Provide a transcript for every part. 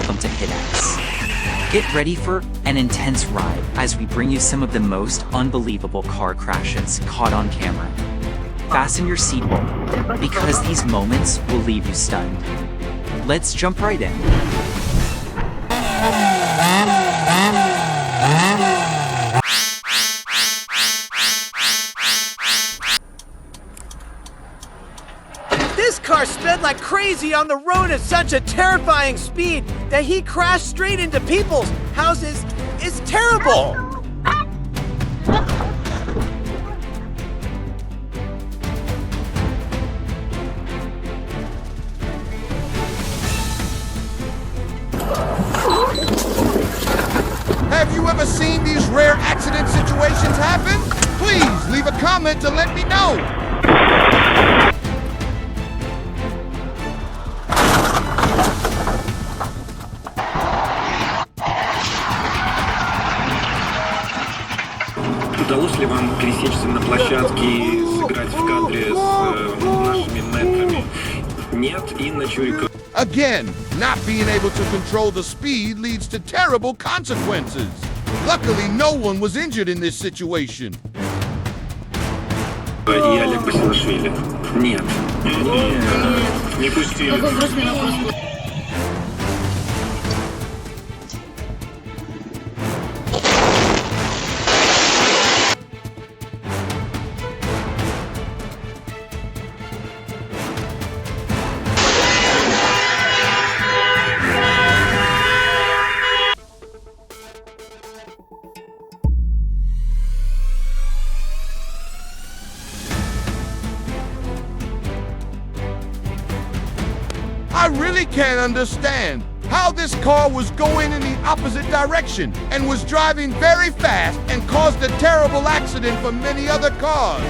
welcome to HitX. Get ready for an intense ride as we bring you some of the most unbelievable car crashes caught on camera. Fasten your seatbelt, because these moments will leave you stunned. Let's jump right in. This car sped like crazy on the road at such a terrifying speed that he crashed straight into people's houses. It's terrible! Have you ever seen these rare accident situations happen? Please leave a comment to let me know. Удалось ли вам пересечься на площадке и сыграть в кадре с нашими мэтрами? Нет, Инна Чуйко. Again, not being able to control the speed leads to terrible consequences. Luckily, no one was injured in this situation. И Олег Басилашвили. Нет. Нет. Не пустили. I really can't understand how this car was going in the opposite direction and was driving very fast and caused a terrible accident for many other cars.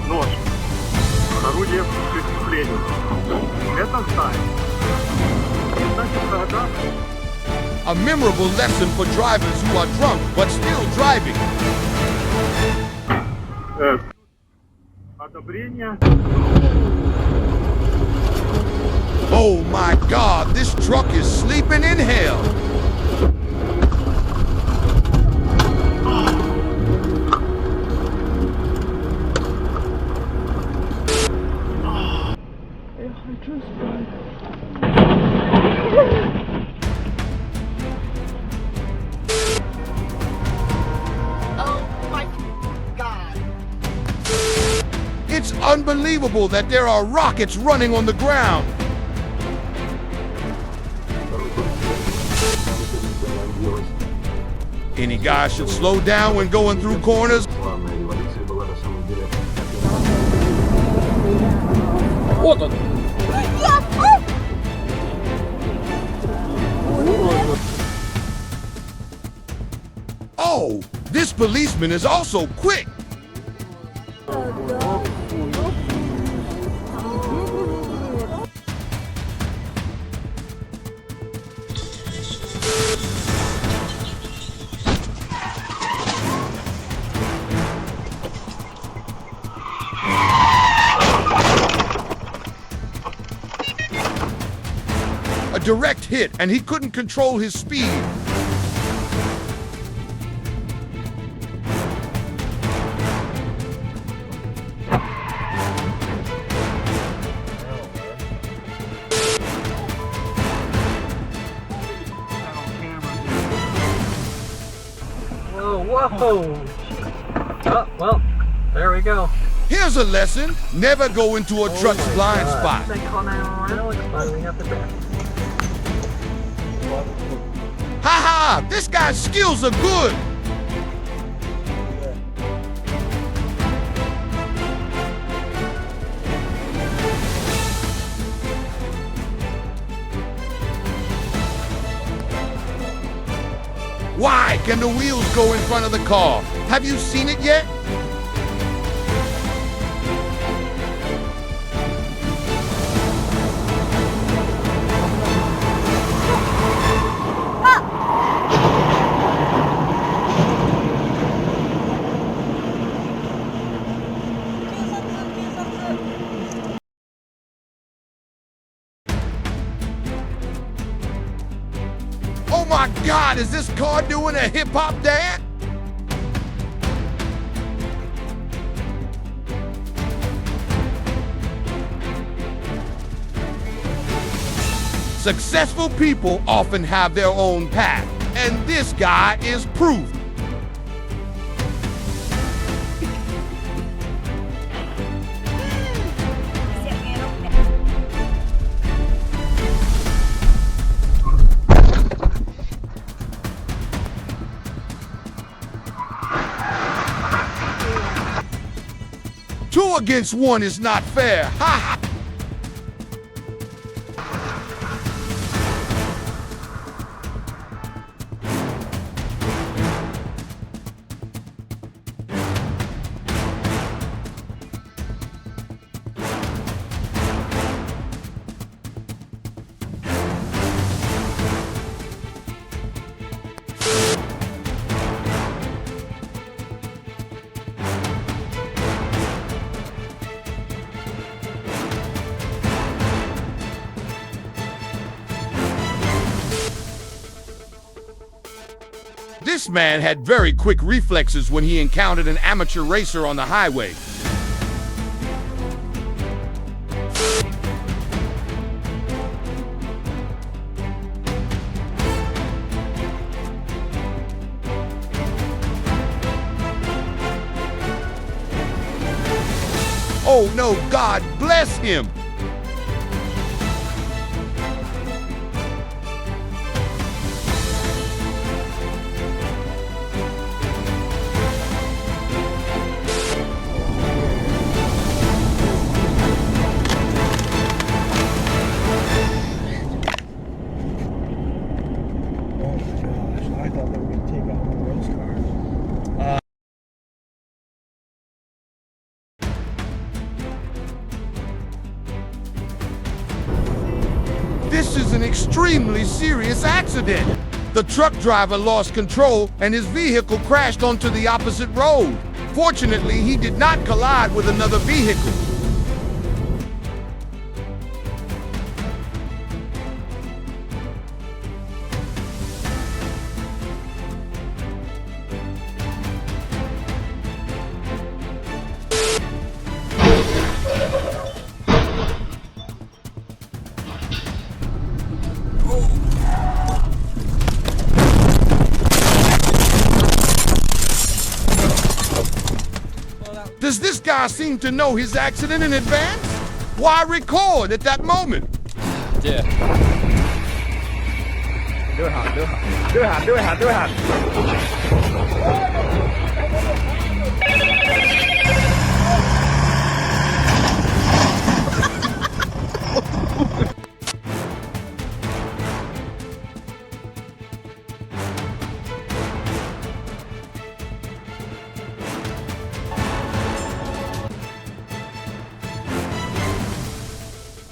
Нож. Орудие преступления. Это знает. Значит, тогда... A memorable lesson for drivers who are drunk but still driving. Одобрение. Oh my God, this truck is sleeping in hell. It's unbelievable that there are rockets running on the ground. Any guy should slow down when going through corners. Oh, this policeman is also quick. A direct hit, and he couldn't control his speed. Whoa! Oh, well, there we go. Here's a lesson. Never go into a truck's blind spot. Ha ha! This guy's skills are good. Why can the wheels go in front of the car? Have you seen it yet? is this car doing a hip-hop dance? Successful people often have their own path, and this guy is proof. Two against one is not fair. Ha ha! This man had very quick reflexes when he encountered an amateur racer on the highway. Oh no, God bless him! I thought they were going to take out one of those cars. This is an extremely serious accident. The truck driver lost control and his vehicle crashed onto the opposite road. Fortunately, he did not collide with another vehicle. Does this guy seem to know his accident in advance? Why record at that moment? Yeah. Do it hard, do it hard. Do it hard, do it hard, do it hard.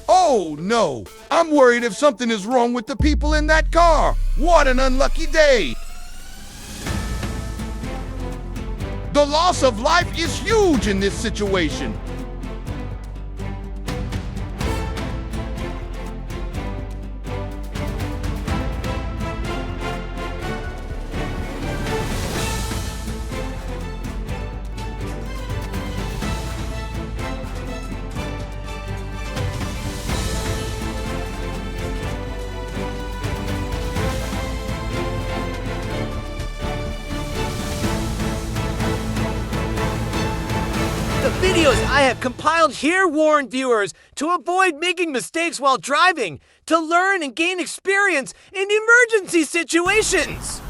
Oh no, I'm worried if something is wrong with the people in that car. What an unlucky day. The loss of life is huge in this situation. The videos I have compiled here warn viewers to avoid making mistakes while driving, to learn and gain experience in emergency situations.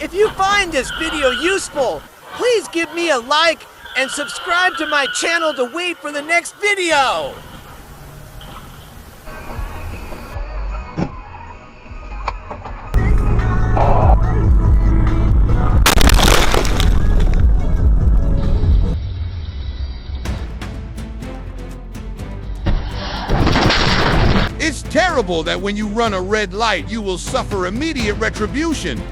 If you find this video useful, please give me a like and subscribe to my channel to wait for the next video. It's terrible that when you run a red light, you will suffer immediate retribution.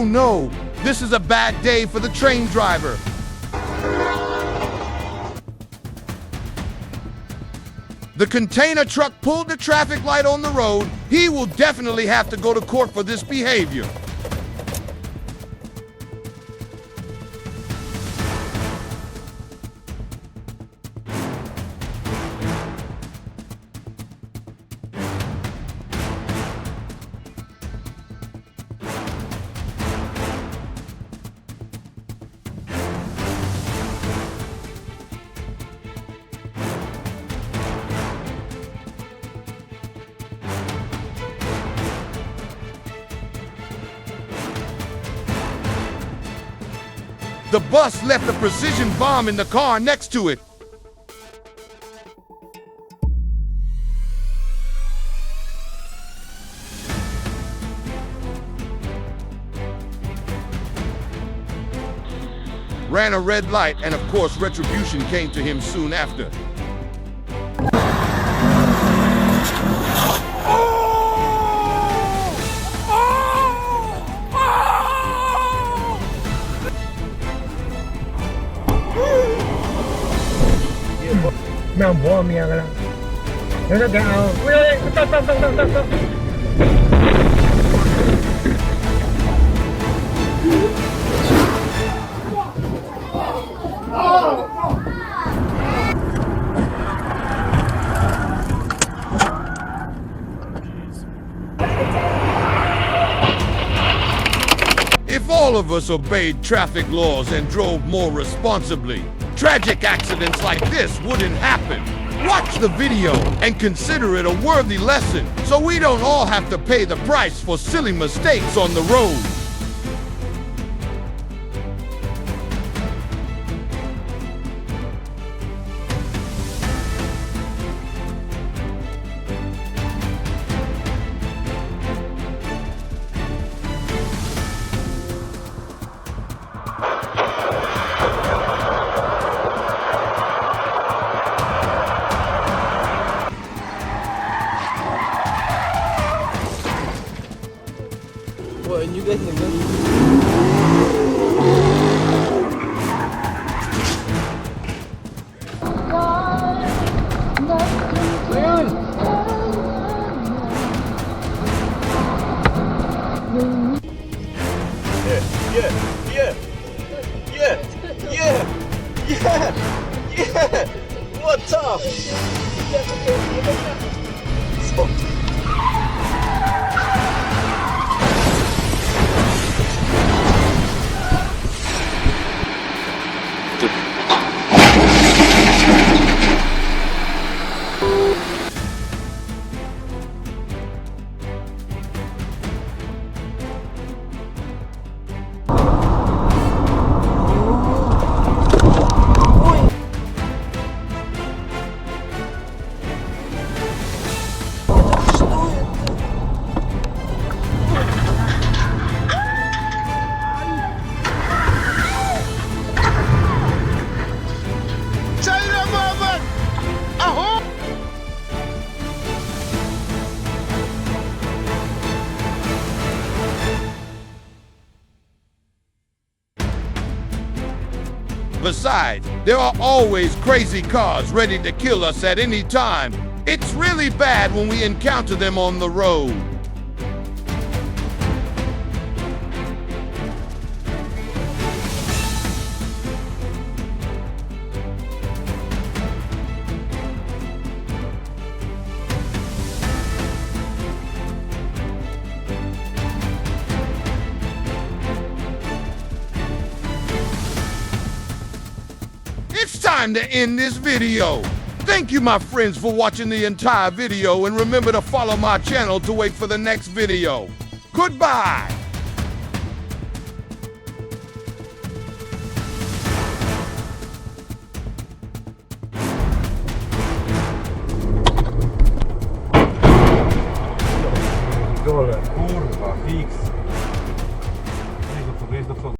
Oh no, this is a bad day for the train driver. The container truck pulled the traffic light on the road. He will definitely have to go to court for this behavior. The bus left a precision bomb in the car next to it. Ran a red light, and of course retribution came to him soon after. Mấy ông bố mẹ cái là nếu nó gạo stop. If all of us obeyed traffic laws and drove more responsibly, tragic accidents like this wouldn't happen. Watch the video and consider it a worthy lesson so we don't all have to pay the price for silly mistakes on the road. What, and you guys in the Yeah! What's up? Besides, there are always crazy cars ready to kill us at any time. It's really bad when we encounter them on the road. It's time to end this video. Thank you, my friends, for watching the entire video, and remember to follow my channel to wait for the next video. Goodbye. Dole, kurwa, fix.